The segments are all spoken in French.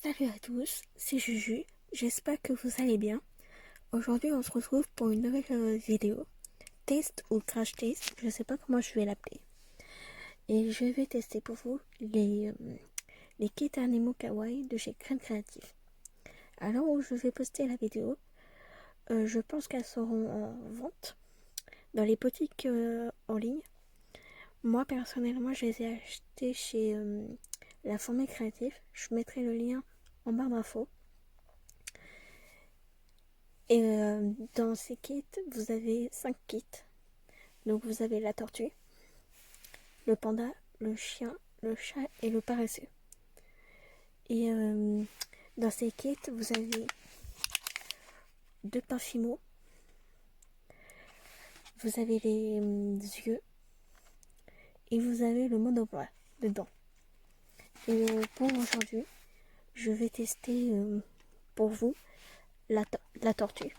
Salut à tous, c'est Juju, j'espère que vous allez bien. Aujourd'hui on se retrouve pour une nouvelle vidéo, test ou crash test, je sais pas comment je vais l'appeler. Et je vais tester pour vous les kits animaux kawaii de chez Crème Créative. Alors où je vais poster la vidéo, je pense qu'elles seront en vente dans les boutiques en ligne. Moi personnellement je les ai achetées chez La Fourmi Créative, je mettrai le lien en barre d'infos. Et dans ces kits, vous avez 5 kits. Donc vous avez la tortue, le panda, le chien, le chat et le paresseux. Et dans ces kits, vous avez 2 parfumos, vous avez les yeux et vous avez le mode d'emploi dedans. Et pour aujourd'hui, je vais tester pour vous la tortue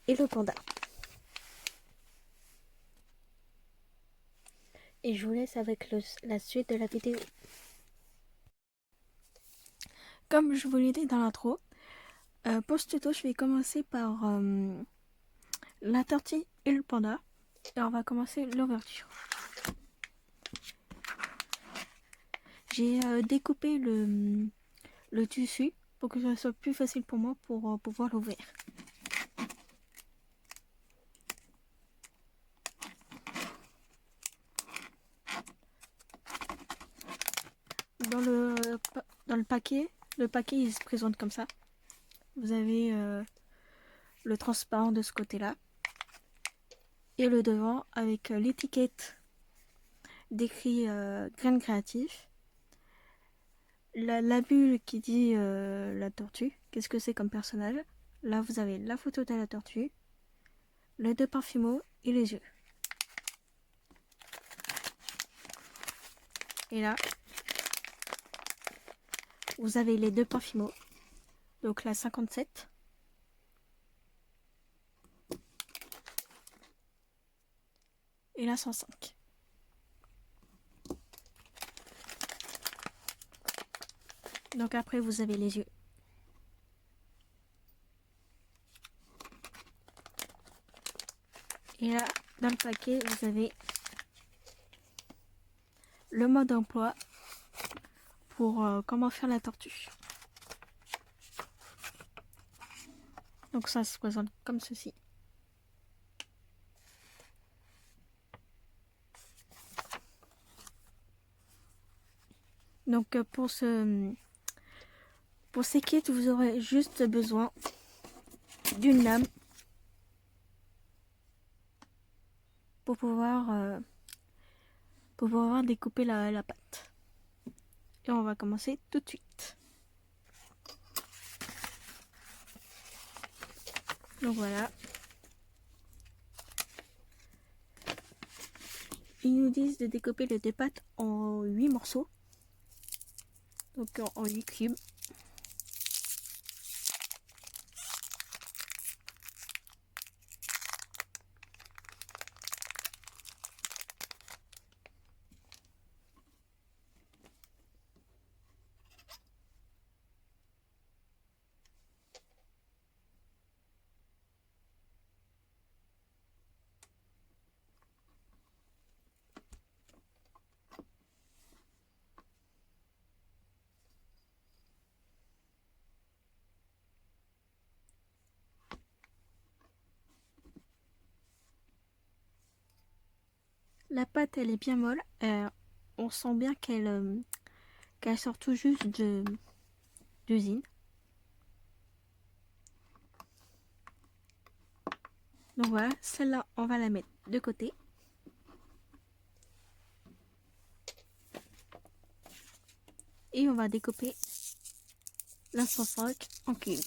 et le panda. Et je vous laisse avec la suite de la vidéo. Comme je vous l'ai dit dans l'intro, pour ce tuto, je vais commencer par la tortue et le panda. Et on va commencer l'ouverture. J'ai découpé le tissu pour que ce soit plus facile pour moi pour pouvoir l'ouvrir. Dans le paquet il se présente comme ça. Vous avez le transparent de ce côté-là et le devant avec l'étiquette d'écrit Graines Créatives. La bulle qui dit la tortue, qu'est-ce que c'est comme personnage. Là vous avez la photo de la tortue, les 2 parfumos et les yeux. Et là, vous avez les 2 parfumos. Donc la 57 et la 105. Donc après vous avez les yeux. Et là, dans le paquet, vous avez le mode d'emploi pour comment faire la tortue. Donc ça se présente comme ceci. Donc pour ces kits, vous aurez juste besoin d'une lame pour pouvoir découper la pâte. Et on va commencer tout de suite. Donc voilà. Ils nous disent de découper les 2 pâtes en 8 morceaux. Donc en 8 cubes. La pâte elle est bien molle. On sent bien qu'elle sort tout juste d'usine. Donc voilà, celle-là on va la mettre de côté. Et on va découper la 105 en cubes.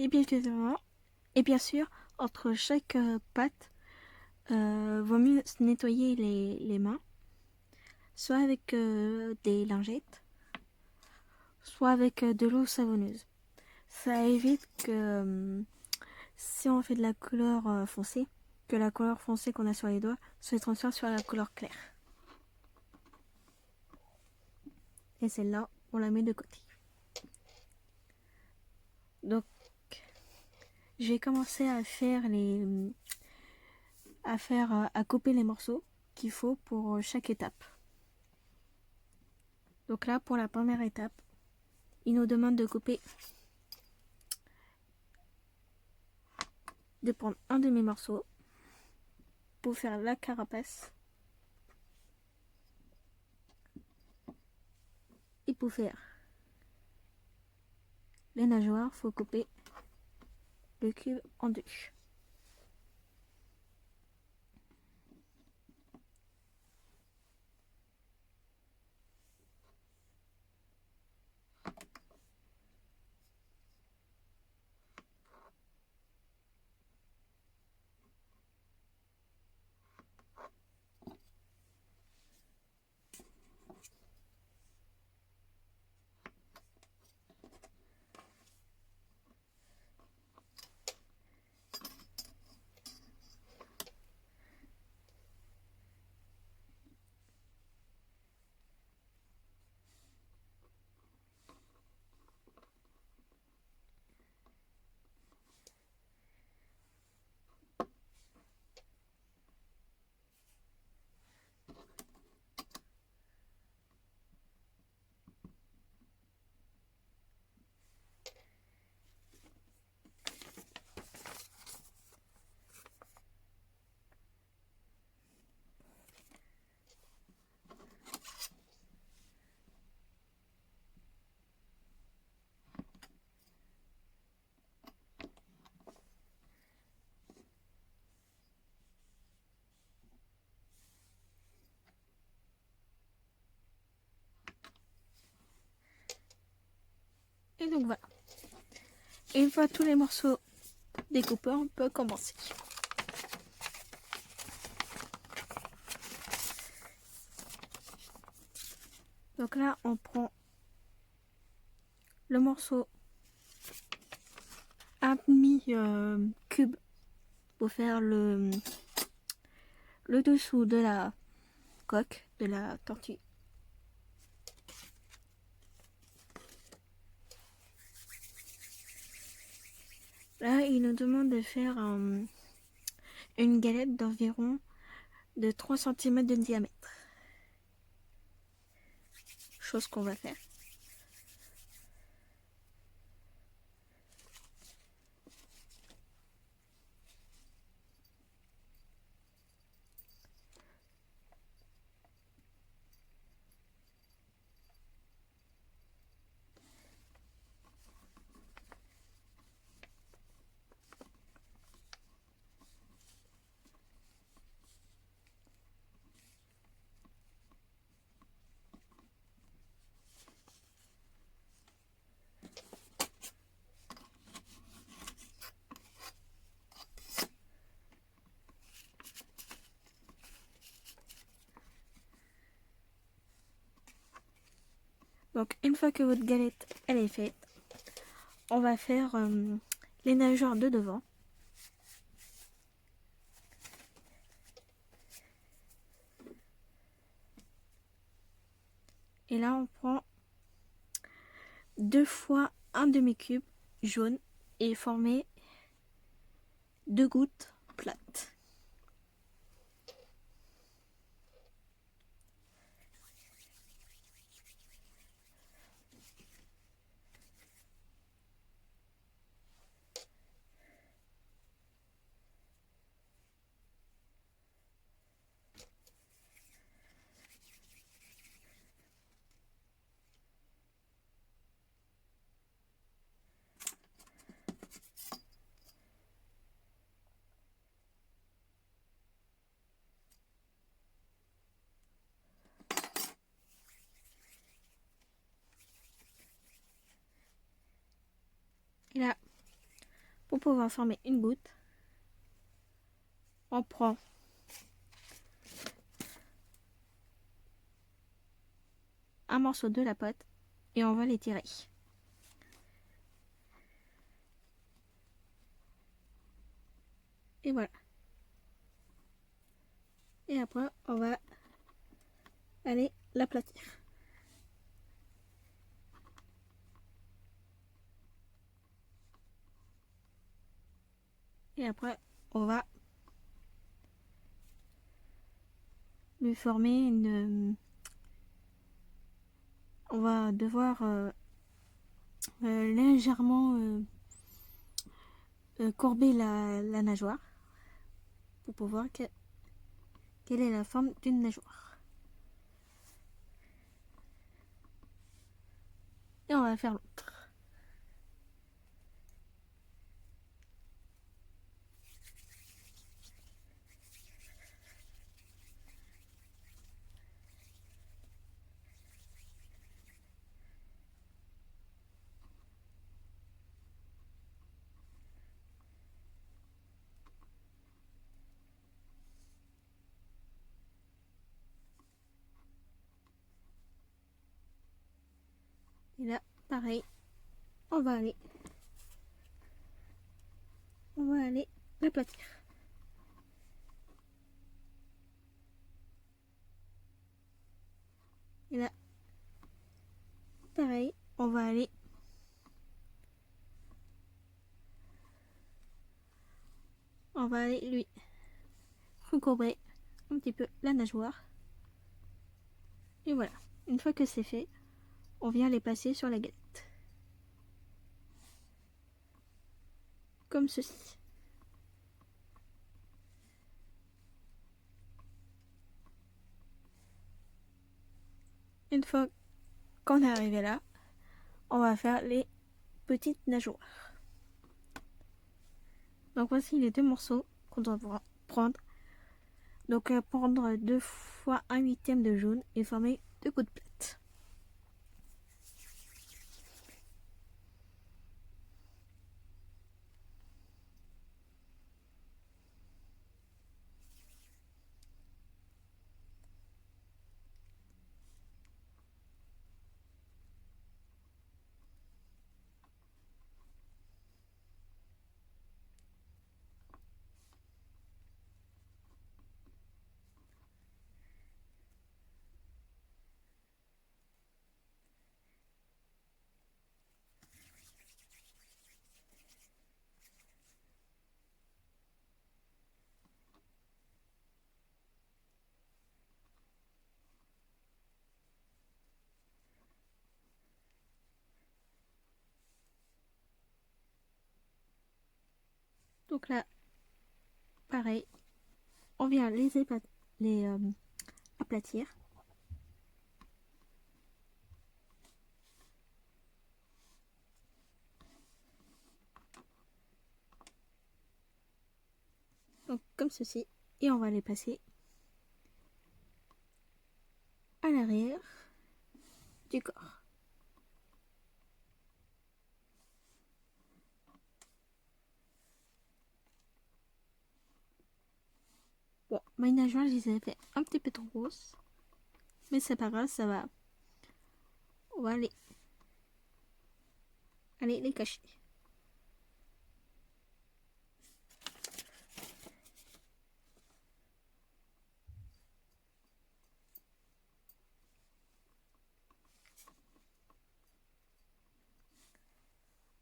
Et bien sûr, entre chaque pâte, vaut mieux se nettoyer les mains, soit avec des lingettes, soit avec de l'eau savonneuse. Ça évite que si on fait de la couleur foncée, que la couleur foncée qu'on a sur les doigts se transfère sur la couleur claire. Et celle-là, on la met de côté. Donc, je vais commencer à faire à couper les morceaux qu'il faut pour chaque étape. Donc là, pour la première étape, il nous demande de prendre un demi-morceau pour faire la carapace. Et pour faire les nageoires, il faut couper le cube en deux. Et donc voilà. Et une fois tous les morceaux découpés, on peut commencer. Donc là, on prend le morceau à demi-cube pour faire le dessous de la coque de la tortue. Là, il nous demande de faire une galette d'environ de 3 cm de diamètre. Chose qu'on va faire. Donc une fois que votre galette elle est faite, on va faire les nageoires de devant. Et là on prend 2 fois un demi-cube jaune et former 2 gouttes plates. Et là, Pour pouvoir former une goutte, on prend un morceau de la pâte et on va l'étirer. Et voilà. Et après, on va aller l'aplatir. Et après, on va lui former une... On va devoir légèrement courber la nageoire pour pouvoir quelle est la forme d'une nageoire. Et on va faire l'autre. Et là, pareil, on va aller l'aplatir. Et là, pareil, on va aller lui recourber un petit peu la nageoire. Et voilà, une fois que c'est fait, on vient les passer sur la galette. Comme ceci. Une fois qu'on est arrivé là, on va faire les petites nageoires. Donc voici les deux morceaux qu'on doit prendre. Donc prendre 2 fois 1/8 de jaune et former 2 gouttes plates. Donc là, pareil, on vient les aplatir. Donc comme ceci. Et on va les passer à l'arrière du corps. Bon, mes nageoires, je les ai fait un petit peu trop grosses. Mais c'est pas grave, ça va. On va aller les cacher.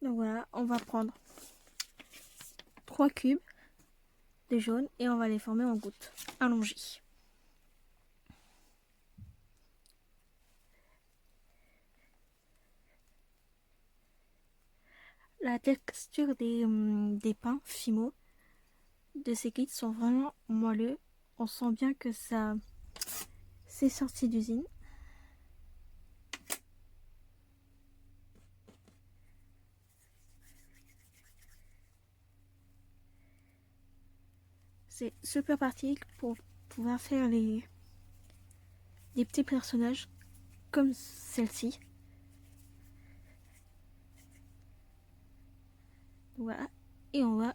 Donc voilà, on va prendre 3 cubes de jaune et on va les former en gouttes allongées. La texture des pains Fimo de ces kits sont vraiment moelleux. On sent bien que ça c'est sorti d'usine. C'est super pratique pour pouvoir faire des petits personnages comme celle-ci. Voilà. et on va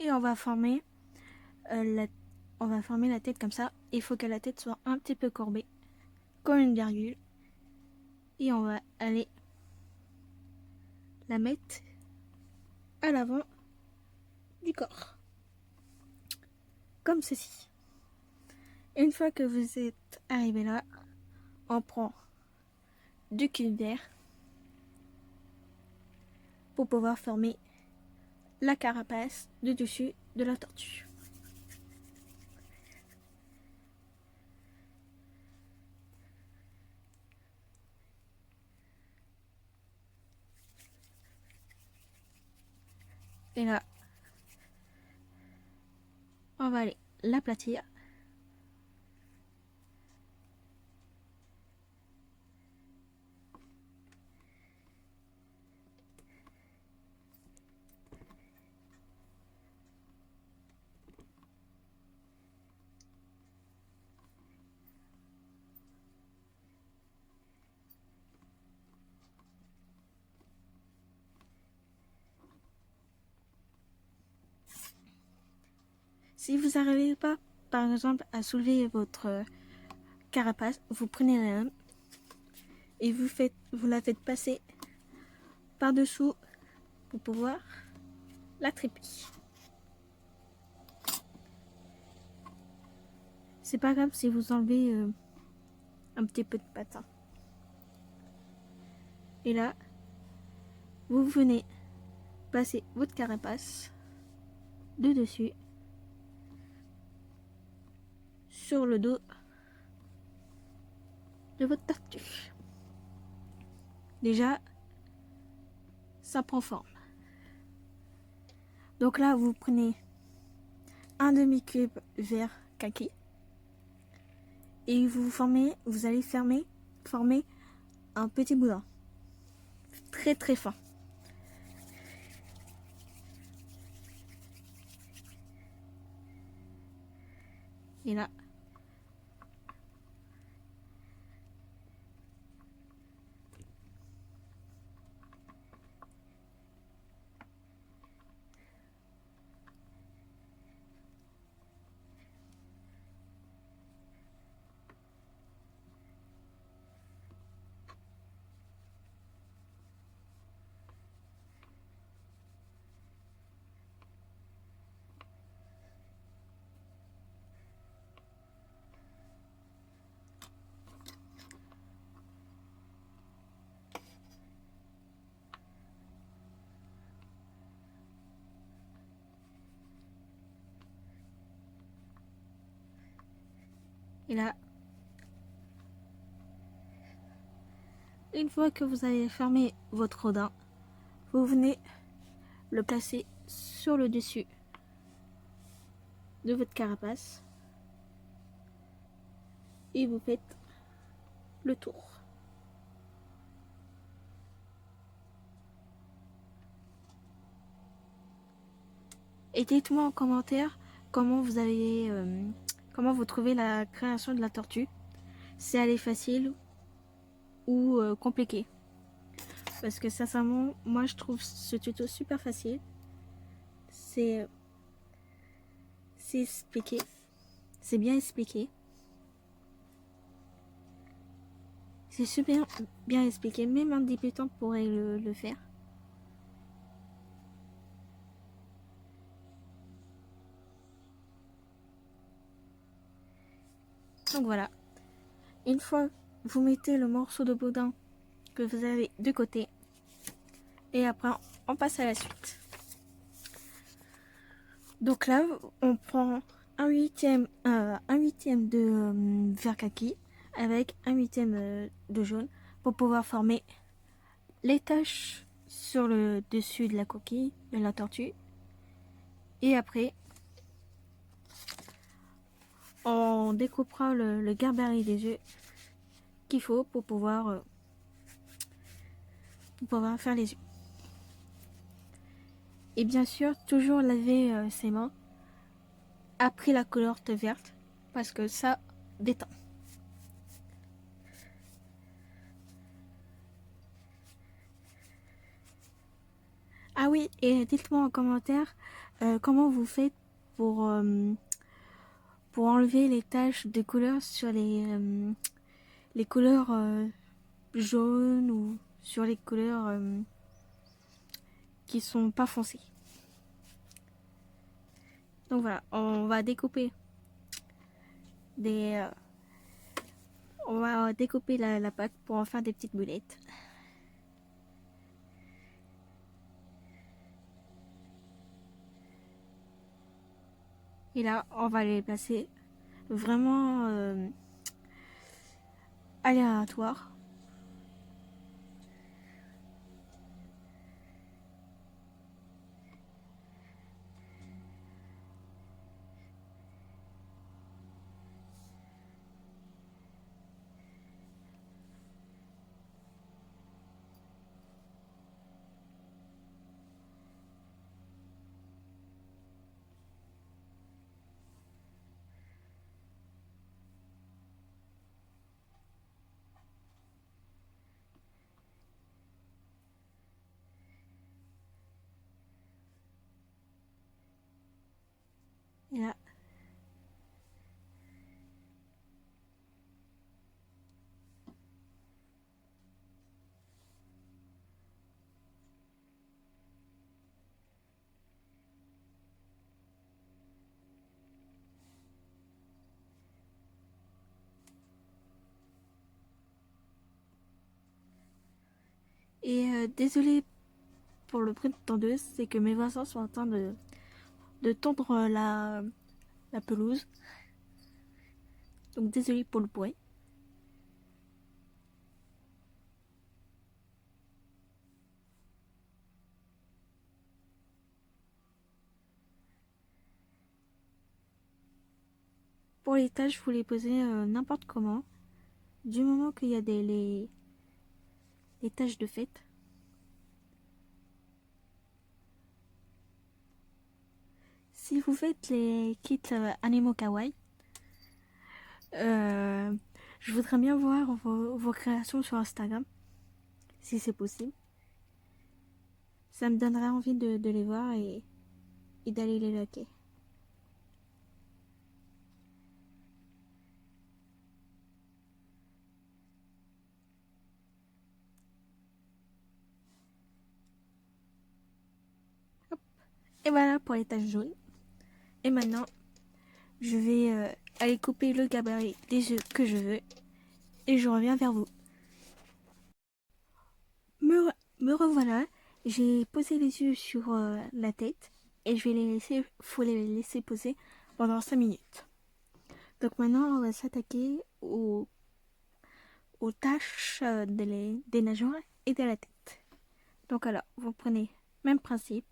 et on va former la tête comme ça. Il faut que la tête soit un petit peu courbée, comme une virgule. Et on va aller la mettre à l'avant du corps, comme ceci. Une fois que vous êtes arrivé là, on prend du cube vert pour pouvoir former la carapace du dessus de la tortue. Et là, on va aller l'aplatir. Si vous n'arrivez pas, par exemple, à soulever votre carapace, vous prenez la lame et vous la faites passer par-dessous pour pouvoir la triper. C'est pas grave si vous enlevez un petit peu de patin. Et là, vous venez passer votre carapace de dessus sur le dos de votre tortue. Déjà, ça prend forme. Donc là, vous prenez un demi-cube vert kaki et vous allez former un petit boudin très très fin. Et là, une fois que vous avez fermé votre rodin, vous venez le placer sur le dessus de votre carapace et vous faites le tour. Et dites-moi en commentaire comment vous trouvez la création de la tortue. Si elle est facile ou compliquée. Parce que sincèrement, moi je trouve ce tuto super facile. C'est expliqué. C'est bien expliqué. C'est super bien expliqué. Même un débutant pourrait le faire. Donc voilà. Une fois vous mettez le morceau de boudin que vous avez de côté. Et après, on passe à la suite. Donc là, on prend un huitième de vert kaki avec un huitième de jaune pour pouvoir former les taches sur le dessus de la coquille de la tortue. Et après, on découpera le gabarit des yeux qu'il faut pour pouvoir faire les yeux. Et bien sûr, toujours laver ses mains après la couleur verte parce que ça détend. Ah oui, et dites-moi en commentaire comment vous faites pour, pour enlever les taches de couleur sur les couleurs jaunes ou sur les couleurs qui sont pas foncées. Donc voilà, on va découper des, on va découper la pâte pour en faire des petites boulettes. Et là, on va les placer vraiment aléatoire. Et là, et désolé pour le bruit de tondeuse, c'est que mes voisins sont en train de tondre la pelouse. Donc désolé pour le bruit. Pour les tâches, vous les posez n'importe comment. Du moment qu'il y a les tâches de fête. Si vous faites les kits animaux kawaii, je voudrais bien voir vos créations sur Instagram, si c'est possible. Ça me donnerait envie de les voir et d'aller les liker. Et voilà pour les taches jaunes. Et maintenant, je vais aller couper le gabarit des œufs que je veux. Et je reviens vers vous. Me revoilà. J'ai posé les yeux sur la tête. Et je vais faut les laisser poser pendant 5 minutes. Donc maintenant, on va s'attaquer aux taches des nageoires et de la tête. Donc alors, vous prenez, même principe,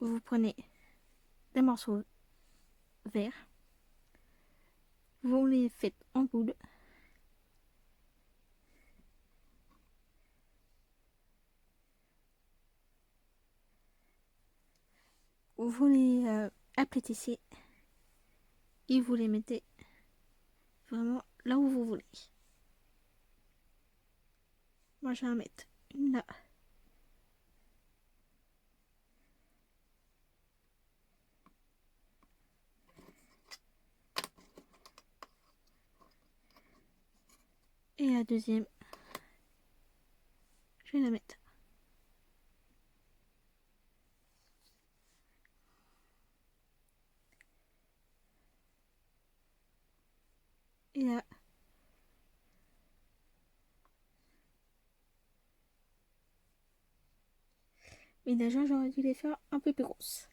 vous prenez des morceaux verts, vous les faites en boule, vous les aplatissez et vous les mettez vraiment là où vous voulez. Moi, je vais en mettre une là. Et la deuxième, je vais la mettre. Et là, mais déjà, j'aurais dû les faire un peu plus grosses.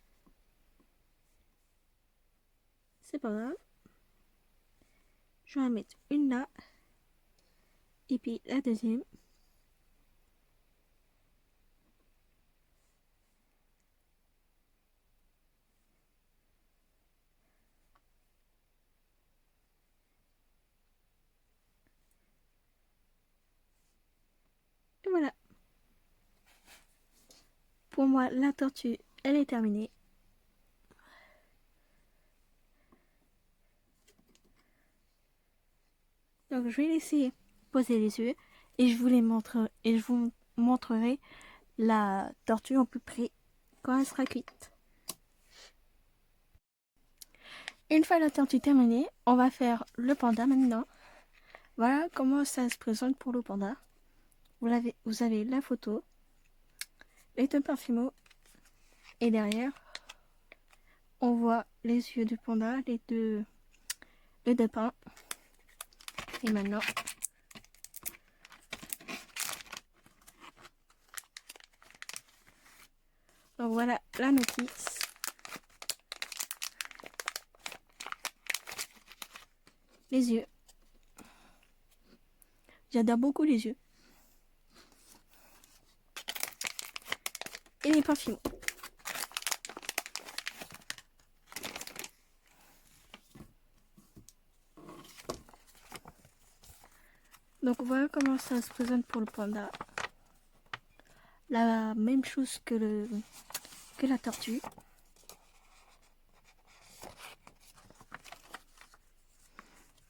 C'est pas grave. Je vais en mettre une là. Et puis la deuxième. pour moi, la tortue, elle est terminée. Donc je vais laisser poser les yeux et je vous montrerai la tortue en plus près quand elle sera cuite. Une fois la tortue terminée, on va faire le panda maintenant. Voilà comment ça se présente pour le panda. Vous avez la photo, les deux parfumos et derrière, on voit les yeux du panda, les deux pains. Et maintenant, donc voilà la notice. Les yeux. J'adore beaucoup les yeux. Et les parfumos. Donc voilà comment ça se présente pour le panda. La même chose que la tortue.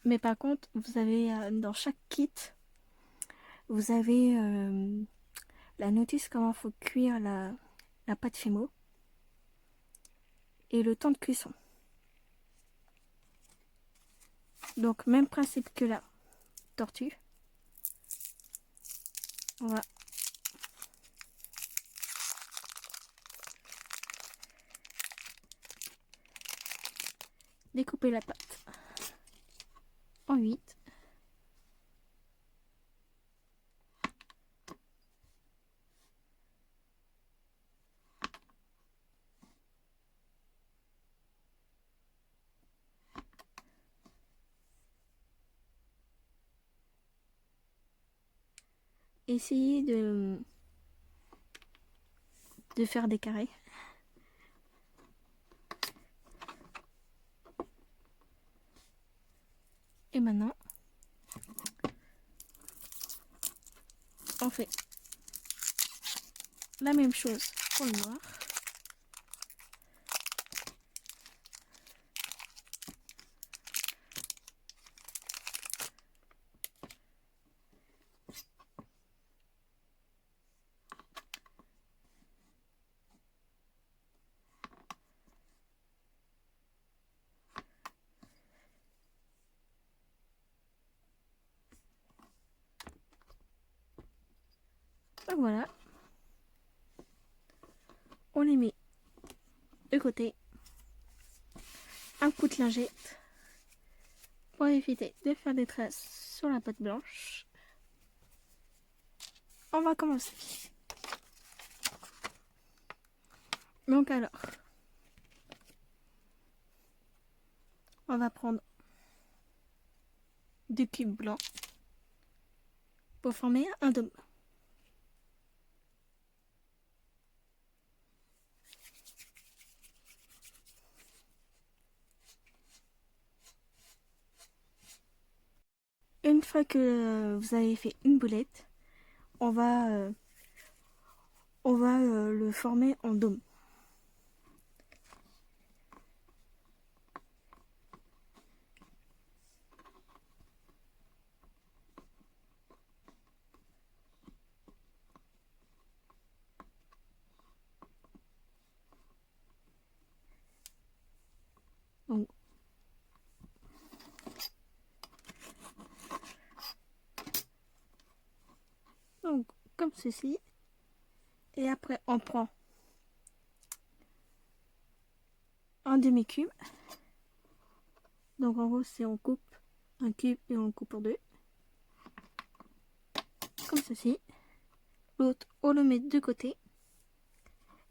Mais par contre, vous avez dans chaque kit, vous avez la notice comment faut cuire la pâte Fimo et le temps de cuisson. Donc même principe que la tortue. On va découper la pâte en 8. Essayez de faire des carrés. Et maintenant, on fait la même chose pour le noir. Et voilà. On les met de côté. Un coup de lingette pour éviter de faire des traces sur la pâte blanche. On va commencer. Donc alors, on va prendre deux cubes blancs pour former un dôme. Une fois que vous avez fait une boulette, on va le former en dôme. Donc, comme ceci. Et après, on prend un demi-cube. Donc en gros, c'est on coupe un cube et on coupe en deux. Comme ceci. L'autre, on le met de côté.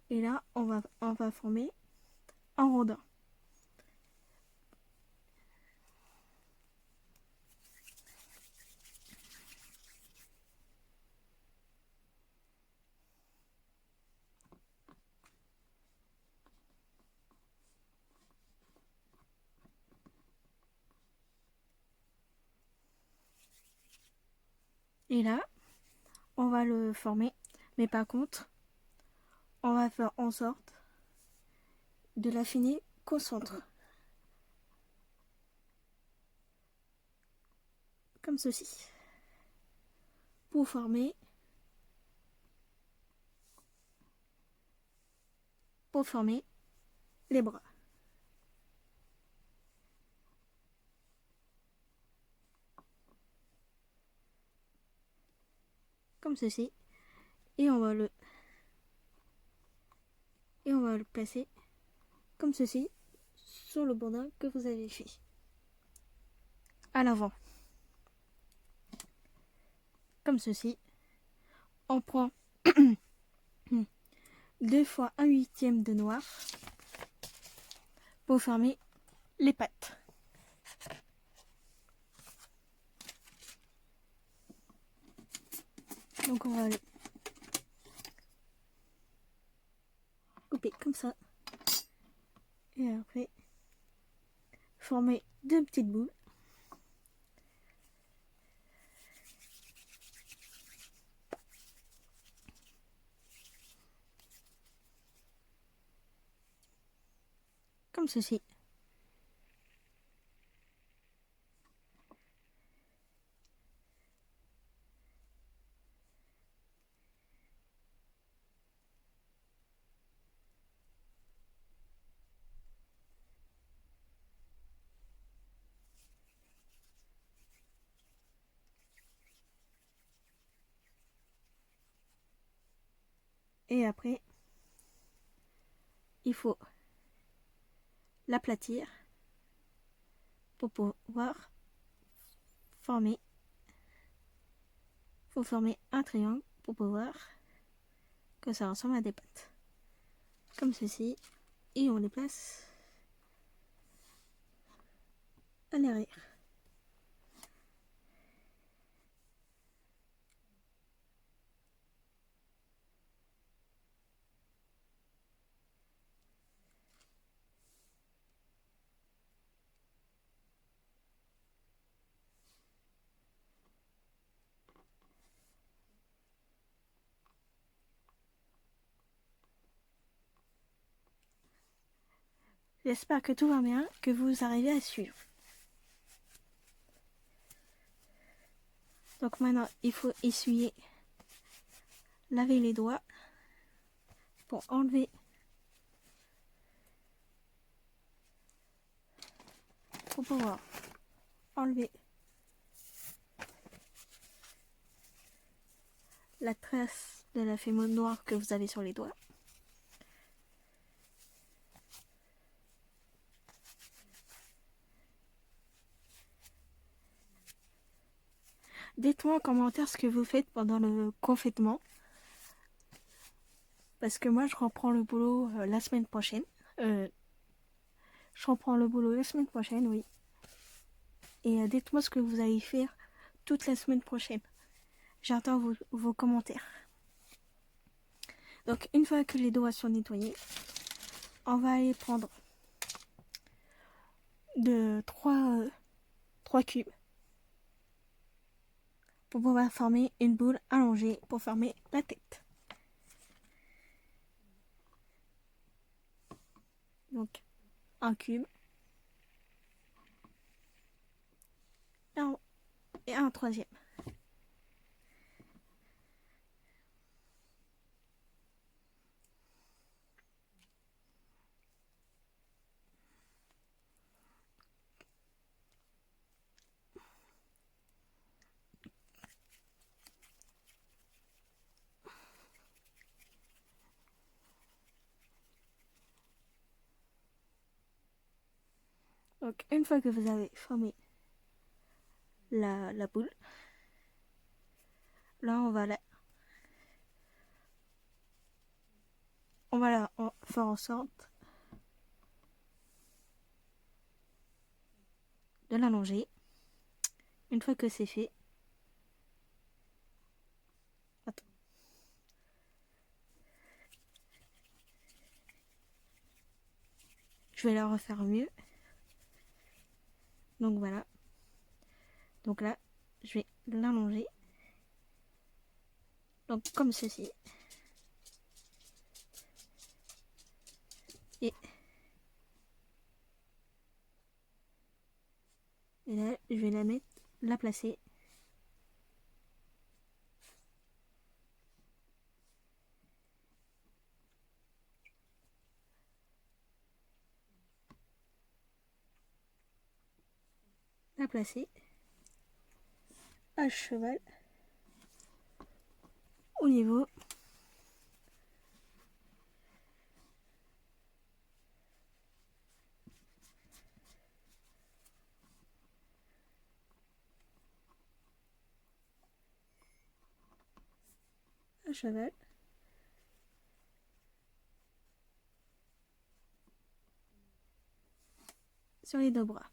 Et là, on va former un rondin. Et là, on va le former. Mais par contre, on va faire en sorte de l'affiner qu'au centre. Comme ceci. Pour former les bras. Comme ceci. Et on va le placer comme ceci sur le bourdin que vous avez fait à l'avant. Comme ceci. On prend 2 fois 1/8 de noir pour former les pattes. Donc on va le couper comme ça. Et après, former 2 petites boules. Comme ceci. Et après, il faut l'aplatir pour pouvoir former. Il faut former un triangle pour pouvoir que ça ressemble à des pattes. Comme ceci. Et on les place à l'arrière. J'espère que tout va bien, que vous arrivez à suivre. Donc maintenant, il faut essuyer, laver les doigts pour enlever pour pouvoir enlever la trace de la fémur noire que vous avez sur les doigts. Dites-moi en commentaire ce que vous faites pendant le confinement. Parce que moi, je reprends le boulot la semaine prochaine. Oui. Et dites-moi ce que vous allez faire toute la semaine prochaine. J'attends vos commentaires. Donc, une fois que les doigts sont nettoyés, on va aller prendre 3 cubes pour pouvoir former une boule allongée pour former la tête. Donc, un cube et un troisième. Donc, une fois que vous avez formé la boule, là, on va faire en sorte de l'allonger. Une fois que c'est fait, attends. Je vais la refaire mieux. Donc voilà. Donc là, je vais l'allonger. Donc comme ceci. Et là, je vais la placer. La placer à cheval au niveau à cheval. Sur les deux bras.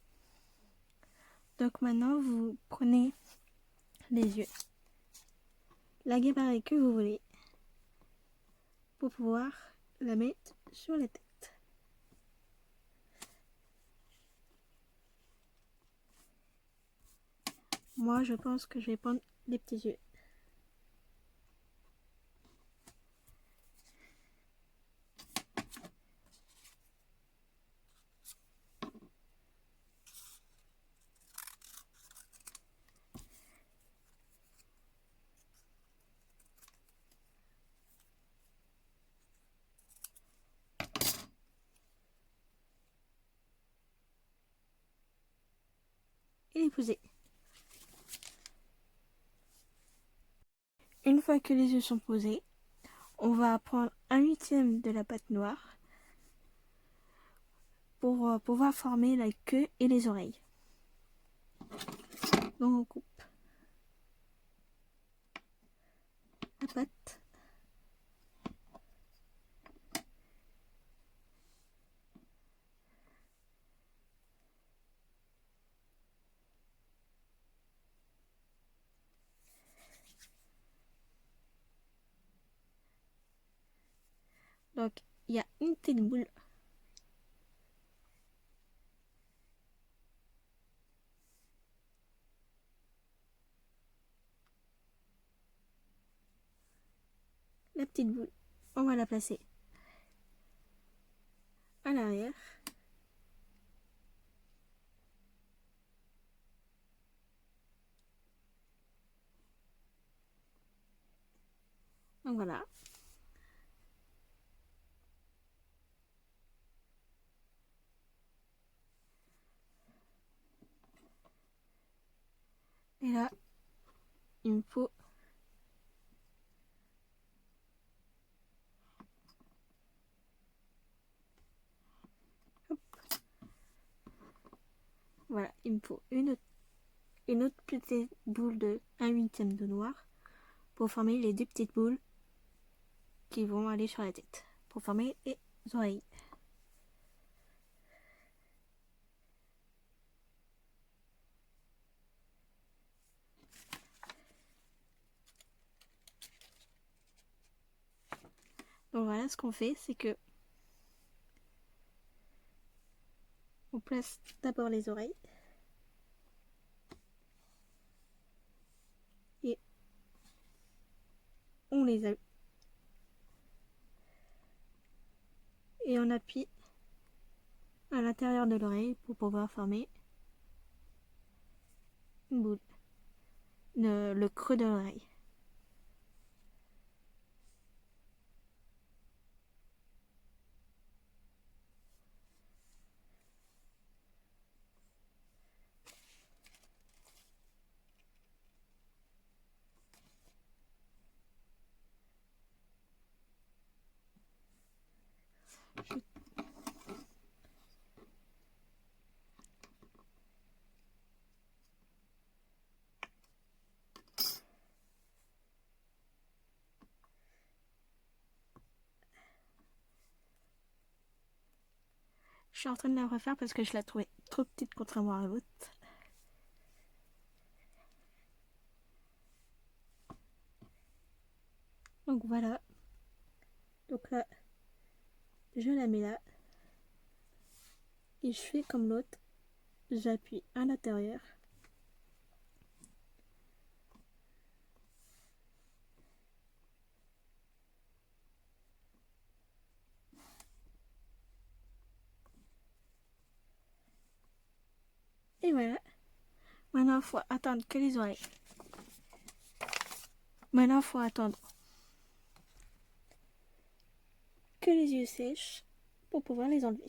Donc maintenant, vous prenez les yeux, la gabarit que vous voulez, pour pouvoir la mettre sur la tête. Moi, je pense que je vais prendre les petits yeux. Et les poser. Une fois que les yeux sont posés, on va prendre 1/8 de la pâte noire pour pouvoir former la queue et les oreilles. Donc on coupe la pâte. Donc il y a une petite boule. La petite boule, on va la placer à l'arrière. Donc voilà. Et là, il me faut voilà, il me faut une autre petite boule de 1/8 de noir pour former les deux petites boules qui vont aller sur la tête, pour former les oreilles. Donc voilà, ce qu'on fait, c'est que on place d'abord les oreilles et on les a et on appuie à l'intérieur de l'oreille pour pouvoir former une boule, le creux de l'oreille. Je suis en train de la refaire parce que je la trouvais trop petite contrairement à l'autre. Donc voilà. Donc là, je la mets là. Et je fais comme l'autre. J'appuie à l'intérieur. Et voilà. Maintenant, il faut attendre que les oreilles. Maintenant, il faut attendre que les yeux sèchent pour pouvoir les enlever.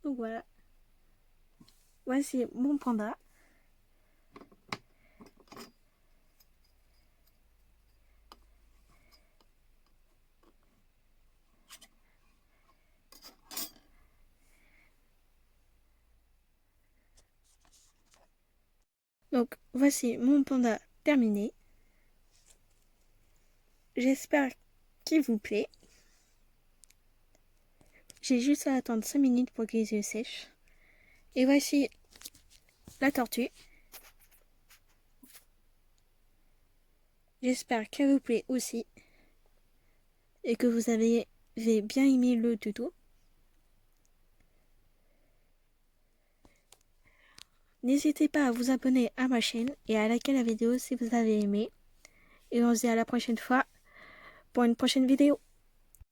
Donc voilà. Voici mon panda. Donc voici mon panda terminé. J'espère qu'il vous plaît. J'ai juste à attendre 5 minutes pour que les yeux sèchent. Et voici la tortue. J'espère qu'elle vous plaît aussi. Et que vous avez bien aimé le tuto. N'hésitez pas à vous abonner à ma chaîne et à liker la vidéo si vous avez aimé. Et on se dit à la prochaine fois pour une prochaine vidéo.